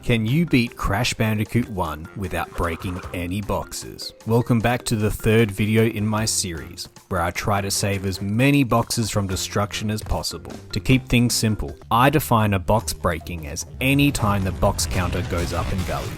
Can you beat Crash Bandicoot 1 without breaking any boxes? Welcome back to the third video in my series, where I try to save as many boxes from destruction as possible. To keep things simple, I define a box breaking as any time the box counter goes up in value.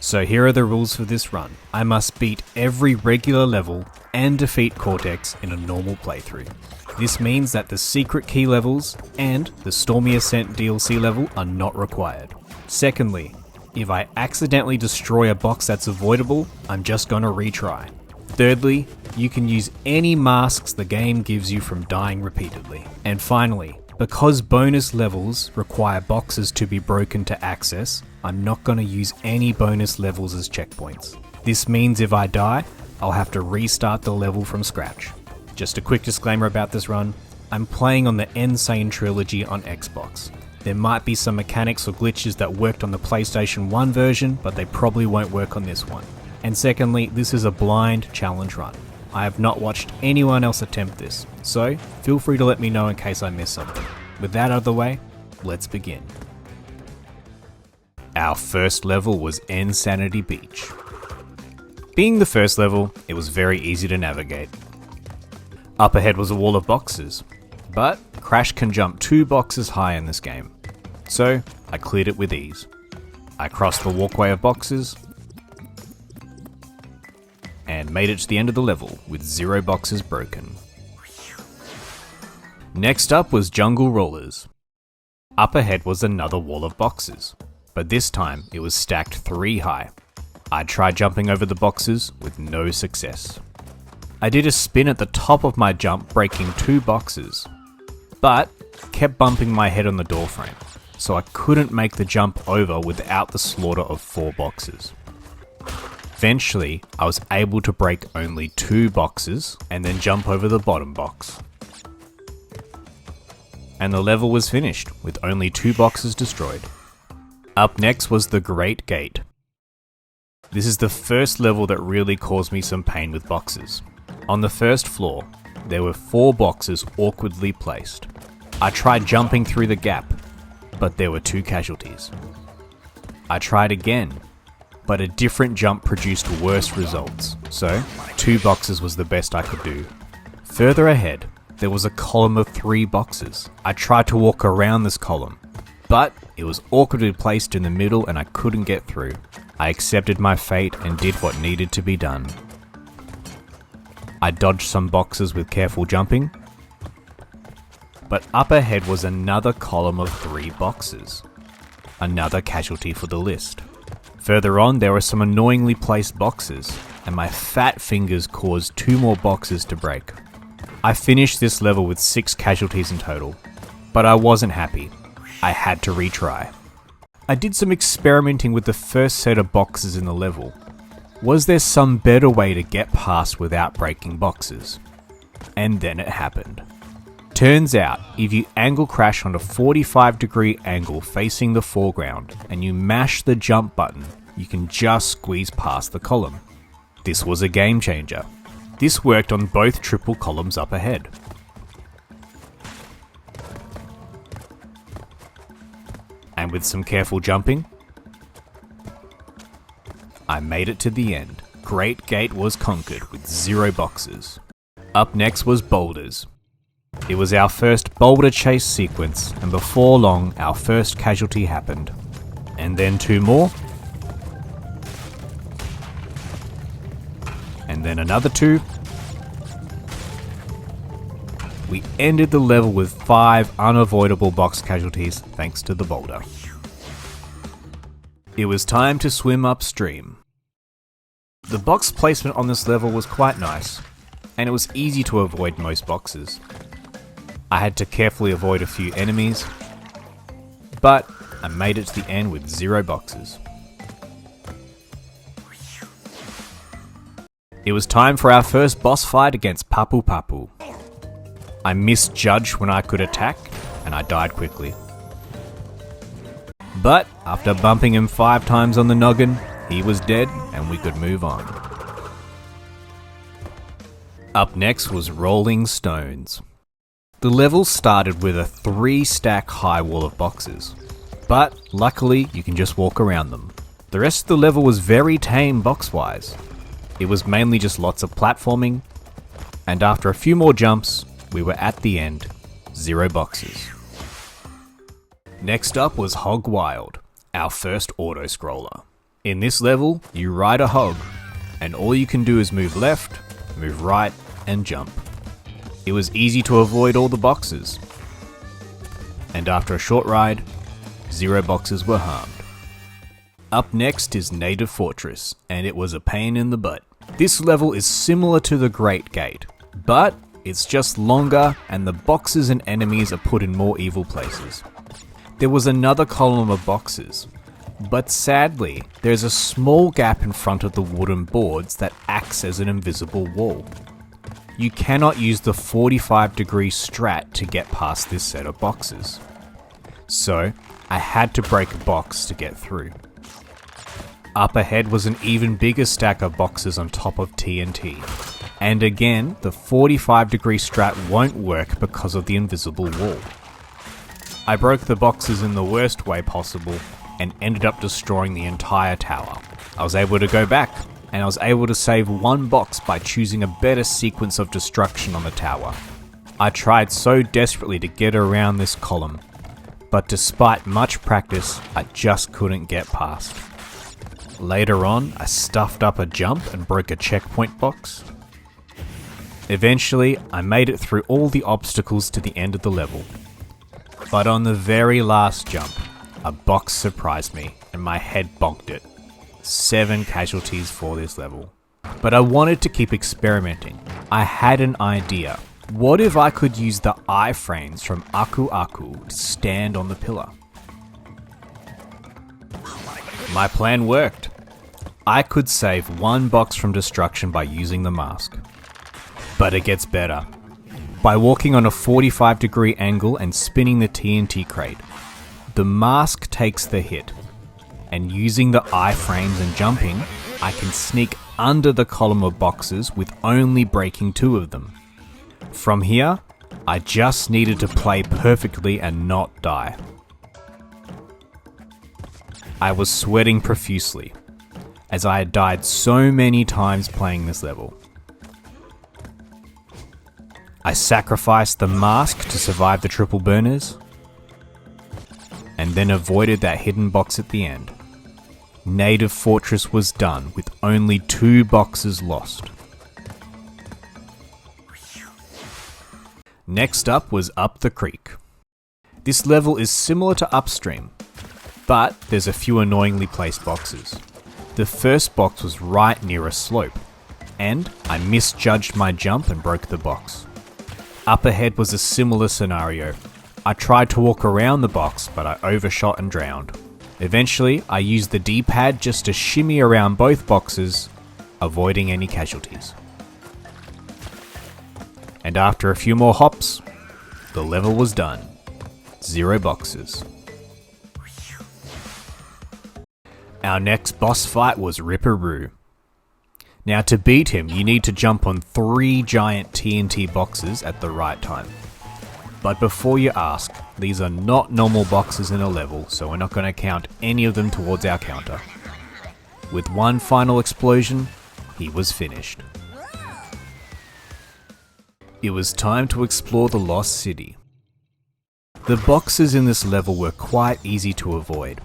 So here are the rules for this run. I must beat every regular level and defeat Cortex in a normal playthrough. This means that the secret key levels and the Stormy Ascent DLC level are not required. Secondly, if I accidentally destroy a box that's avoidable, I'm just gonna retry. Thirdly, you can use any masks the game gives you from dying repeatedly. And finally, because bonus levels require boxes to be broken to access, I'm not gonna use any bonus levels as checkpoints. This means if I die, I'll have to restart the level from scratch. Just a quick disclaimer about this run, I'm playing on the N-Sane trilogy on Xbox. There might be some mechanics or glitches that worked on the PlayStation 1 version, but they probably won't work on this one. And secondly, this is a blind challenge run. I have not watched anyone else attempt this, so feel free to let me know in case I miss something. With that out of the way, let's begin. Our first level was Nsanity Beach. Being the first level, it was very easy to navigate. Up ahead was a wall of boxes, but Crash can jump 2 boxes high in this game, so I cleared it with ease. I crossed the walkway of boxes and made it to the end of the level with 0 boxes broken. Next up was Jungle Rollers. Up ahead was another wall of boxes, but this time it was stacked 3 high. I tried jumping over the boxes with no success. I did a spin at the top of my jump, breaking 2 boxes, but kept bumping my head on the doorframe, so I couldn't make the jump over without the slaughter of 4 boxes. Eventually, I was able to break only 2 boxes and then jump over the bottom box. And the level was finished with only 2 boxes destroyed. Up next was the Great Gate. This is the first level that really caused me some pain with boxes. On the first floor, there were 4 boxes awkwardly placed. I tried jumping through the gap, but there were 2 casualties. I tried again, but a different jump produced worse results, so 2 boxes was the best I could do. Further ahead, there was a column of 3 boxes. I tried to walk around this column, but it was awkwardly placed in the middle and I couldn't get through. I accepted my fate and did what needed to be done. I dodged some boxes with careful jumping, but up ahead was another column of 3 boxes. Another casualty for the list. Further on, there were some annoyingly placed boxes, and my fat fingers caused 2 more boxes to break. I finished this level with 6 casualties in total, but I wasn't happy. I had to retry. I did some experimenting with the first set of boxes in the level. Was there some better way to get past without breaking boxes? And then it happened. Turns out, if you angle Crash on a 45-degree angle facing the foreground and you mash the jump button, you can just squeeze past the column. This was a game changer. This worked on both triple columns up ahead. And with some careful jumping, I made it to the end. Great Gate was conquered with 0 boxes. Up next was Boulders. It was our first boulder chase sequence, and before long our first casualty happened. And then 2 more. And then another 2. We ended the level with 5 unavoidable box casualties thanks to the boulder. It was time to swim upstream. The box placement on this level was quite nice, and it was easy to avoid most boxes. I had to carefully avoid a few enemies, but I made it to the end with 0 boxes. It was time for our first boss fight against Papu. I misjudged when I could attack, and I died quickly. But after bumping him 5 times on the noggin, he was dead and we could move on. Up next was Rolling Stones. The level started with a 3-stack high wall of boxes, but luckily you can just walk around them. The rest of the level was very tame box-wise. It was mainly just lots of platforming, and after a few more jumps, we were at the end, 0 boxes. Next up was Hog Wild, our first auto-scroller. In this level, you ride a hog, and all you can do is move left, move right, and jump. It was easy to avoid all the boxes, and after a short ride, 0 boxes were harmed. Up next is Native Fortress, and it was a pain in the butt. This level is similar to the Great Gate, but it's just longer and the boxes and enemies are put in more evil places. There was another column of boxes, but sadly, there's a small gap in front of the wooden boards that acts as an invisible wall. You cannot use the 45-degree strat to get past this set of boxes. So, I had to break a box to get through. Up ahead was an even bigger stack of boxes on top of TNT. And again, the 45-degree strat won't work because of the invisible wall. I broke the boxes in the worst way possible and ended up destroying the entire tower. I was able to go back, and I was able to save one box by choosing a better sequence of destruction on the tower. I tried so desperately to get around this column, but despite much practice, I just couldn't get past. Later on, I stuffed up a jump and broke a checkpoint box. Eventually, I made it through all the obstacles to the end of the level. But on the very last jump, a box surprised me and my head bonked it. 7 casualties for this level. But I wanted to keep experimenting. I had an idea. What if I could use the iframes from Aku Aku to stand on the pillar? My plan worked. I could save one box from destruction by using the mask. But it gets better. By walking on a 45-degree angle and spinning the TNT crate, the mask takes the hit. And using the iframes and jumping, I can sneak under the column of boxes with only breaking 2 of them. From here, I just needed to play perfectly and not die. I was sweating profusely, as I had died so many times playing this level. I sacrificed the mask to survive the triple burners, and then avoided that hidden box at the end. Native Fortress was done with only 2 boxes lost. Next up was Up the Creek. This level is similar to Upstream, but there's a few annoyingly placed boxes. The first box was right near a slope, and I misjudged my jump and broke the box. Up ahead was a similar scenario. I tried to walk around the box, but I overshot and drowned. Eventually, I used the D-pad just to shimmy around both boxes, avoiding any casualties. And after a few more hops, the level was done. 0 boxes. Our next boss fight was Ripperoo. Now to beat him, you need to jump on 3 giant TNT boxes at the right time. But before you ask, these are not normal boxes in a level, so we're not going to count any of them towards our counter. With one final explosion, he was finished. It was time to explore the Lost City. The boxes in this level were quite easy to avoid,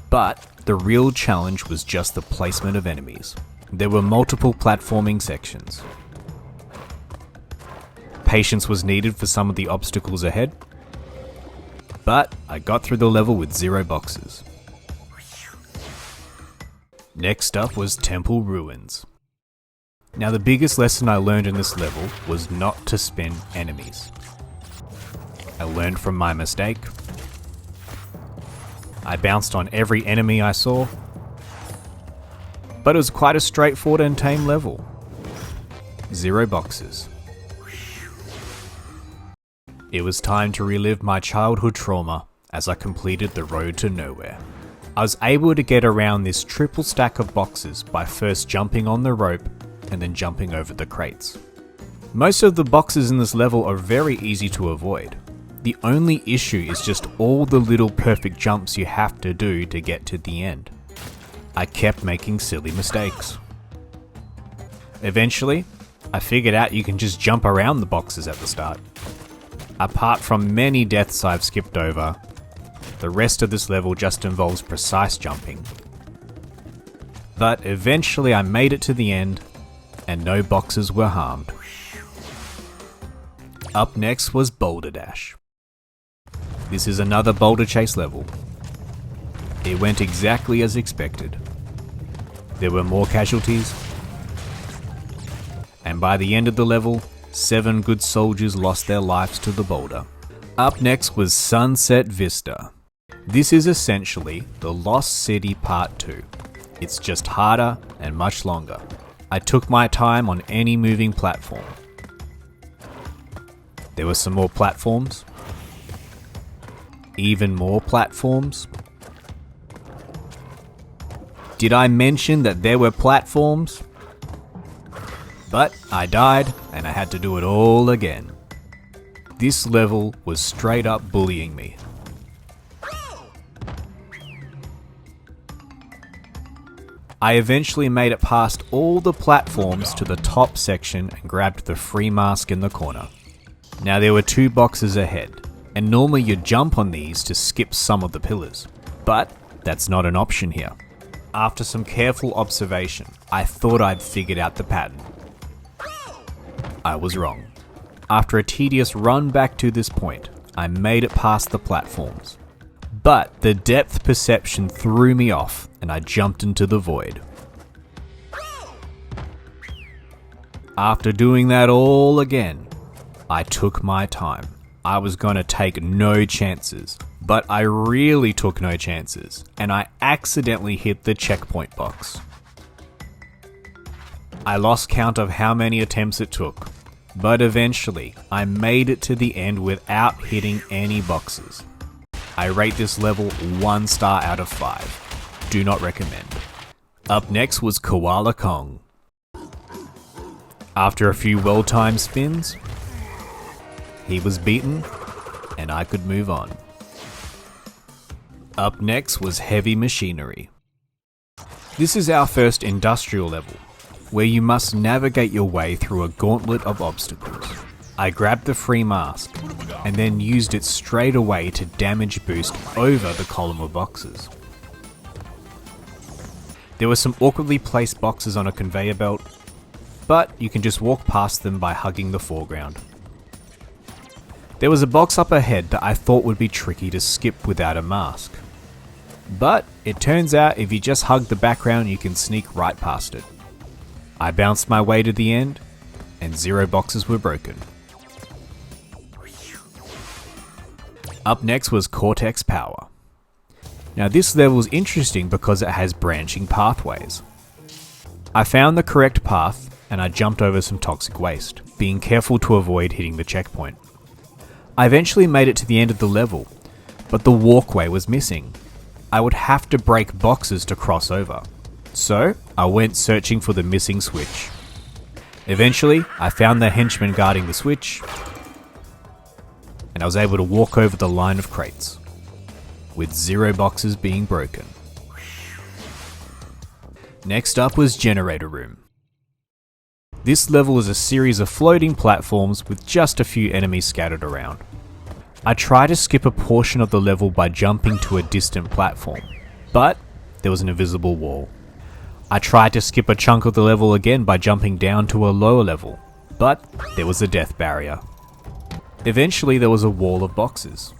but the real challenge was just the placement of enemies. There were multiple platforming sections. Patience was needed for some of the obstacles ahead, but I got through the level with 0 boxes. Next up was Temple Ruins. Now the biggest lesson I learned in this level was not to spin enemies. I learned from my mistake. I bounced on every enemy I saw, but it was quite a straightforward and tame level. 0 boxes. It was time to relive my childhood trauma as I completed the road to nowhere. I was able to get around this triple stack of boxes by first jumping on the rope and then jumping over the crates. Most of the boxes in this level are very easy to avoid. The only issue is just all the little perfect jumps you have to do to get to the end. I kept making silly mistakes. Eventually, I figured out you can just jump around the boxes at the start. Apart from many deaths I've skipped over, the rest of this level just involves precise jumping. But eventually I made it to the end, and no boxes were harmed. Up next was Boulder Dash. This is another boulder chase level. It went exactly as expected. There were more casualties, and by the end of the level, 7 good soldiers lost their lives to the boulder. Up next was Sunset Vista. This is essentially the Lost City Part 2. It's just harder and much longer. I took my time on any moving platform. There were some more platforms. Even more platforms. Did I mention that there were platforms? But I died and I had to do it all again. This level was straight up bullying me. I eventually made it past all the platforms to the top section and grabbed the free mask in the corner. Now there were 2 boxes ahead, and normally you'd jump on these to skip some of the pillars, but that's not an option here. After some careful observation, I thought I'd figured out the pattern. I was wrong. After a tedious run back to this point, I made it past the platforms. But the depth perception threw me off and I jumped into the void. After doing that all again, I took my time. I was gonna take no chances, but I really took no chances and I accidentally hit the checkpoint box. I lost count of how many attempts it took, but eventually I made it to the end without hitting any boxes. I rate this level 1 star out of 5. Do not recommend. Up next was Koala Kong. After a few well-timed spins, he was beaten and I could move on. Up next was Heavy Machinery. This is our first industrial level, where you must navigate your way through a gauntlet of obstacles. I grabbed the free mask, and then used it straight away to damage boost over the column of boxes. There were some awkwardly placed boxes on a conveyor belt, but you can just walk past them by hugging the foreground. There was a box up ahead that I thought would be tricky to skip without a mask. But it turns out if you just hug the background you can sneak right past it. I bounced my way to the end, and 0 boxes were broken. Up next was Cortex Power. Now this level is interesting because it has branching pathways. I found the correct path and I jumped over some toxic waste, being careful to avoid hitting the checkpoint. I eventually made it to the end of the level, but the walkway was missing. I would have to break boxes to cross over. So I went searching for the missing switch. Eventually, I found the henchman guarding the switch, and I was able to walk over the line of crates, with 0 boxes being broken. Next up was Generator Room. This level is a series of floating platforms with just a few enemies scattered around. I tried to skip a portion of the level by jumping to a distant platform, but there was an invisible wall. I tried to skip a chunk of the level again by jumping down to a lower level, but there was a death barrier. Eventually there was a wall of boxes.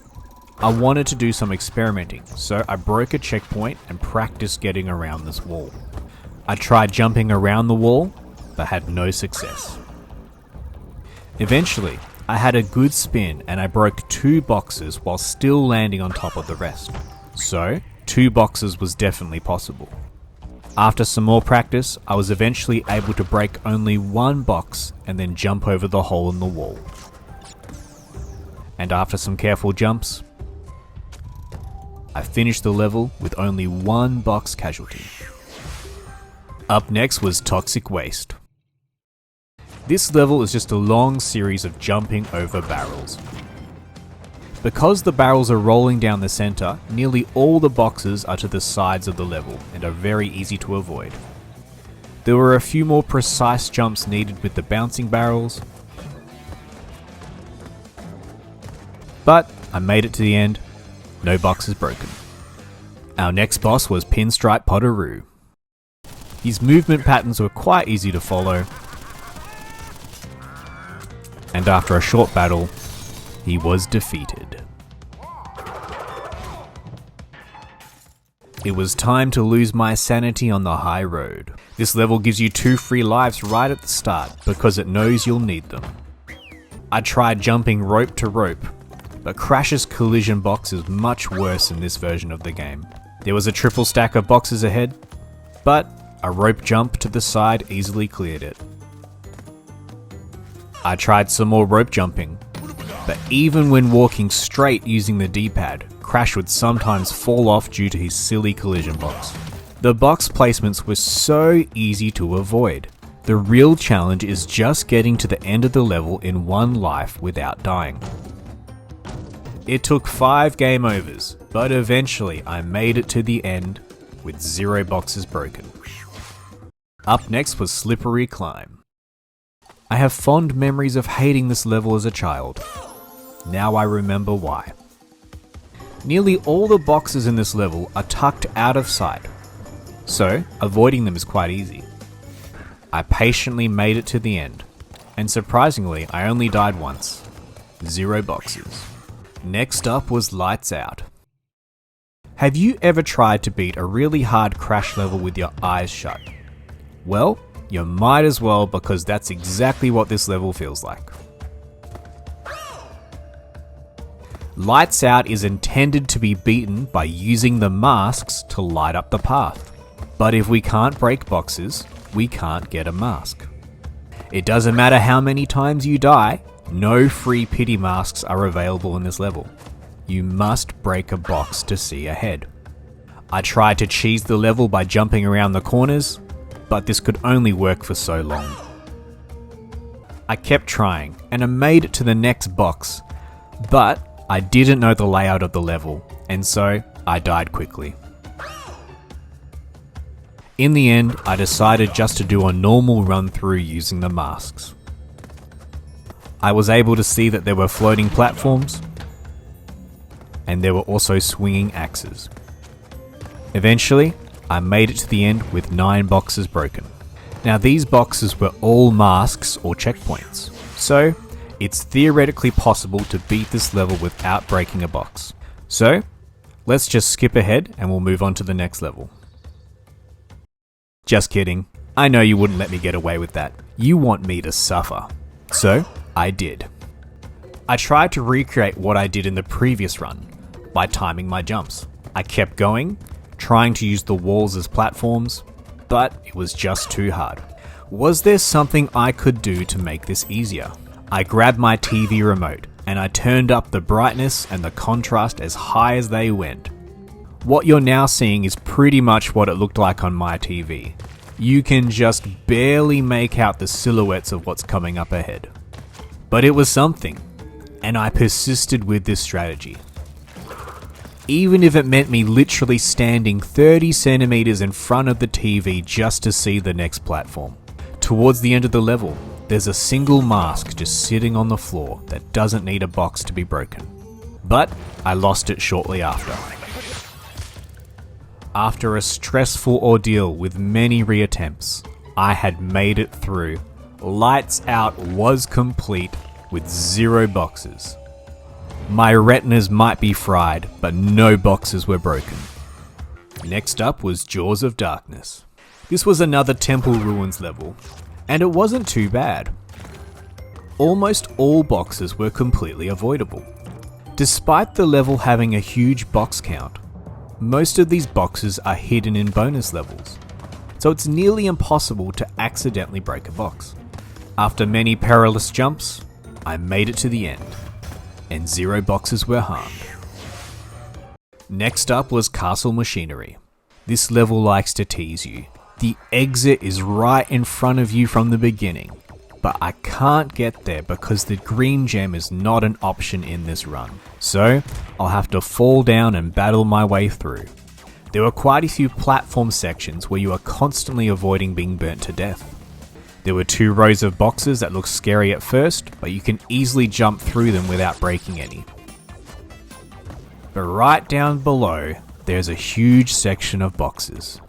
I wanted to do some experimenting, so I broke a checkpoint and practiced getting around this wall. I tried jumping around the wall, but had no success. Eventually, I had a good spin and I broke 2 boxes while still landing on top of the rest. So, 2 boxes was definitely possible. After some more practice, I was eventually able to break only 1 box and then jump over the hole in the wall. And after some careful jumps, I finished the level with only 1 box casualty. Up next was Toxic Waste. This level is just a long series of jumping over barrels. Because the barrels are rolling down the center, nearly all the boxes are to the sides of the level and are very easy to avoid. There were a few more precise jumps needed with the bouncing barrels, but I made it to the end, no boxes broken. Our next boss was Pinstripe Potteroo. His movement patterns were quite easy to follow, and after a short battle, he was defeated. It was time to lose my sanity on the high road. This level gives you 2 free lives right at the start because it knows you'll need them. I tried jumping rope to rope, but Crash's collision box is much worse in this version of the game. There was a triple stack of boxes ahead, but a rope jump to the side easily cleared it. I tried some more rope jumping, but even when walking straight using the D-pad, Crash would sometimes fall off due to his silly collision box. The box placements were so easy to avoid. The real challenge is just getting to the end of the level in 1 life without dying. It took 5 game overs, but eventually I made it to the end with 0 boxes broken. Up next was Slippery Climb. I have fond memories of hating this level as a child. Now I remember why. Nearly all the boxes in this level are tucked out of sight, so avoiding them is quite easy. I patiently made it to the end, and surprisingly I only died once. 0 boxes. Next up was Lights Out. Have you ever tried to beat a really hard Crash level with your eyes shut? Well, you might as well, because that's exactly what this level feels like. Lights Out is intended to be beaten by using the masks to light up the path. But if we can't break boxes, we can't get a mask. It doesn't matter how many times you die, no free pity masks are available in this level. You must break a box to see ahead. I tried to cheese the level by jumping around the corners, but this could only work for so long. I kept trying, and I made it to the next box, but I didn't know the layout of the level, and so I died quickly. In the end, I decided just to do a normal run through using the masks. I was able to see that there were floating platforms, and there were also swinging axes. Eventually, I made it to the end with 9 boxes broken. Now these boxes were all masks or checkpoints, so it's theoretically possible to beat this level without breaking a box. So, let's just skip ahead and we'll move on to the next level. Just kidding. I know you wouldn't let me get away with that. You want me to suffer. So, I did. I tried to recreate what I did in the previous run by timing my jumps. I kept going, trying to use the walls as platforms, but it was just too hard. Was there something I could do to make this easier? I grabbed my TV remote and I turned up the brightness and the contrast as high as they went. What you're now seeing is pretty much what it looked like on my TV. You can just barely make out the silhouettes of what's coming up ahead. But it was something, and I persisted with this strategy. Even if it meant me literally standing 30 centimeters in front of the TV just to see the next platform. Towards the end of the level, there's a single mask just sitting on the floor that doesn't need a box to be broken. But I lost it shortly after. After a stressful ordeal with many reattempts, I had made it through. Lights Out was complete with 0 boxes. My retinas might be fried, but no boxes were broken. Next up was Jaws of Darkness. This was another Temple Ruins level, and it wasn't too bad. Almost all boxes were completely avoidable. Despite the level having a huge box count, most of these boxes are hidden in bonus levels, so it's nearly impossible to accidentally break a box. After many perilous jumps, I made it to the end, and 0 boxes were harmed. Next up was Castle Machinery. This level likes to tease you. The exit is right in front of you from the beginning, but I can't get there because the green gem is not an option in this run. So I'll have to fall down and battle my way through. There were quite a few platform sections where you are constantly avoiding being burnt to death. There were 2 rows of boxes that look scary at first, but you can easily jump through them without breaking any. But right down below, there's a huge section of boxes.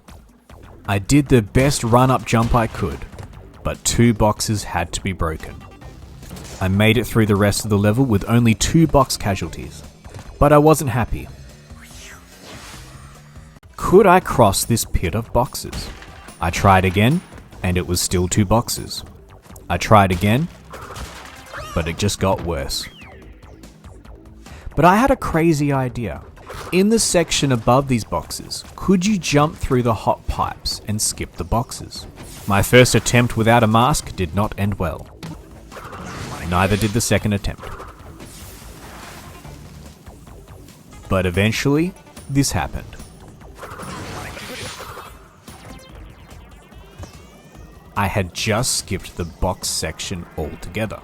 I did the best run-up jump I could, but 2 boxes had to be broken. I made it through the rest of the level with only 2 box casualties, but I wasn't happy. Could I cross this pit of boxes? I tried again, and it was still 2 boxes. I tried again, but it just got worse. But I had a crazy idea. In the section above these boxes, could you jump through the hot pipes and skip the boxes? My first attempt without a mask did not end well. Neither did the second attempt. But eventually, this happened. I had just skipped the box section altogether.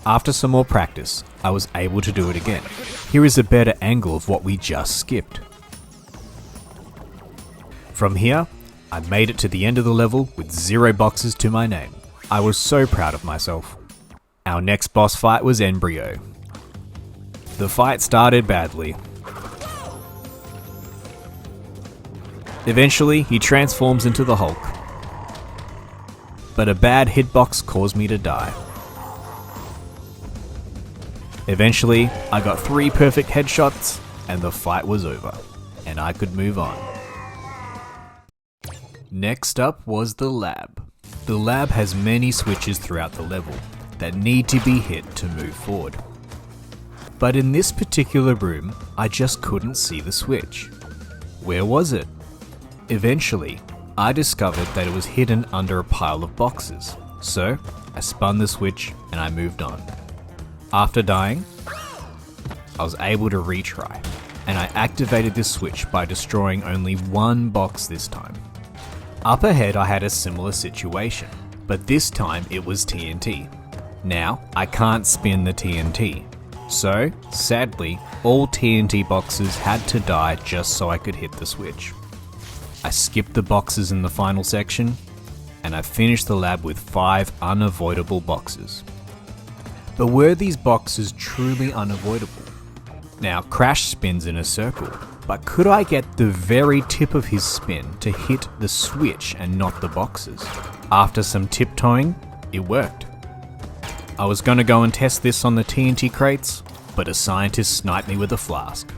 After some more practice, I was able to do it again. Here is a better angle of what we just skipped. From here, I made it to the end of the level with 0 boxes to my name. I was so proud of myself. Our next boss fight was Brio. The fight started badly. Eventually, he transforms into the Hulk. But a bad hitbox caused me to die. Eventually, I got 3 perfect headshots and the fight was over, and I could move on. Next up was the lab. The lab has many switches throughout the level that need to be hit to move forward. But in this particular room, I just couldn't see the switch. Where was it? Eventually, I discovered that it was hidden under a pile of boxes, so I spun the switch and I moved on. After dying, I was able to retry, and I activated this switch by destroying only 1 box this time. Up ahead I had a similar situation, but this time it was TNT. Now I can't spin the TNT, so sadly all TNT boxes had to die just so I could hit the switch. I skipped the boxes in the final section, and I finished the lab with 5 unavoidable boxes. But were these boxes truly unavoidable? Now Crash spins in a circle, but could I get the very tip of his spin to hit the switch and not the boxes? After some tiptoeing, it worked. I was gonna go and test this on the TNT crates, but a scientist sniped me with a flask.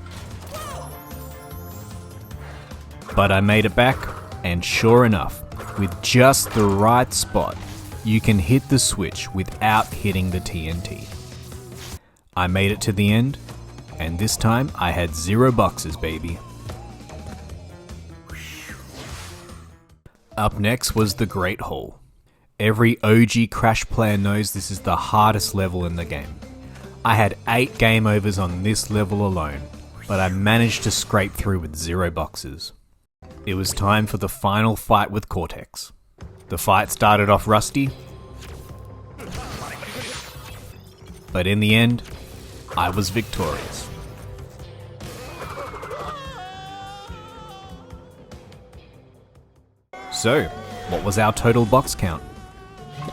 But I made it back, and sure enough, with just the right spot, you can hit the switch without hitting the TNT. I made it to the end, and this time I had 0 boxes, baby. Up next was the Great Hall. Every OG Crash player knows this is the hardest level in the game. I had 8 game overs on this level alone, but I managed to scrape through with 0 boxes. It was time for the final fight with Cortex. The fight started off rusty, but in the end, I was victorious. So, what was our total box count?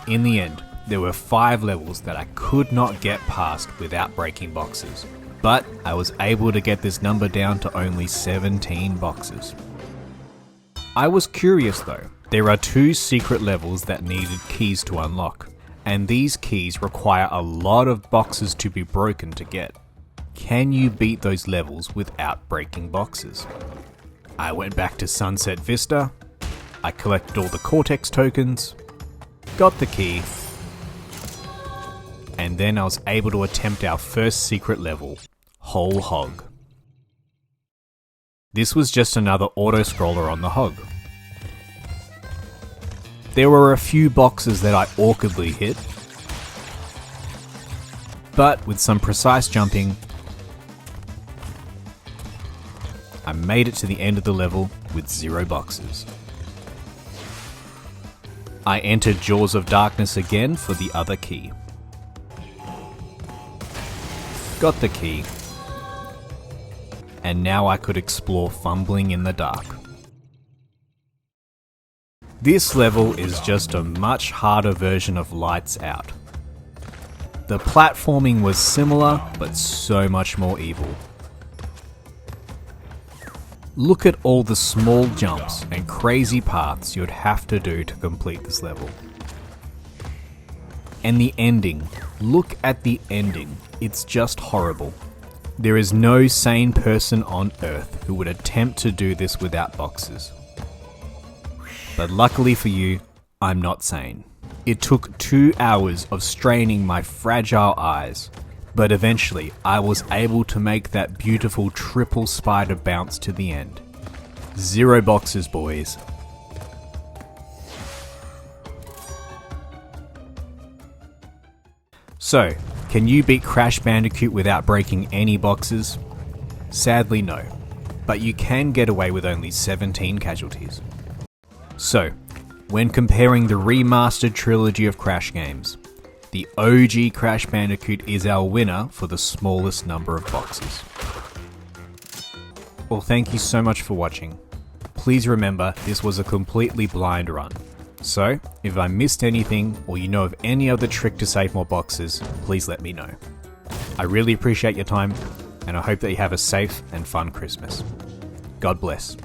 In the end, there were 5 levels that I could not get past without breaking boxes, but I was able to get this number down to only 17 boxes. I was curious though. There are 2 secret levels that needed keys to unlock, and these keys require a lot of boxes to be broken to get. Can you beat those levels without breaking boxes? I went back to Sunset Vista, I collected all the Cortex tokens, got the key, and then I was able to attempt our first secret level, Whole Hog. This was just another auto-scroller on the hog. There were a few boxes that I awkwardly hit, but with some precise jumping, I made it to the end of the level with 0 boxes. I entered Jaws of Darkness again for the other key. Got the key. And now I could explore fumbling in the dark. This level is just a much harder version of Lights Out. The platforming was similar, but so much more evil. Look at all the small jumps and crazy paths you'd have to do to complete this level. And the ending. Look at the ending. It's just horrible. There is no sane person on Earth who would attempt to do this without boxes. But luckily for you, I'm not sane. It took 2 hours of straining my fragile eyes, but eventually I was able to make that beautiful triple spider bounce to the end. 0 boxes, boys. So, can you beat Crash Bandicoot without breaking any boxes? Sadly no, but you can get away with only 17 casualties. So, when comparing the remastered trilogy of Crash games, the OG Crash Bandicoot is our winner for the smallest number of boxes. Well, thank you so much for watching. Please remember, this was a completely blind run. So, if I missed anything, or you know of any other trick to save more boxes, please let me know. I really appreciate your time, and I hope that you have a safe and fun Christmas. God bless.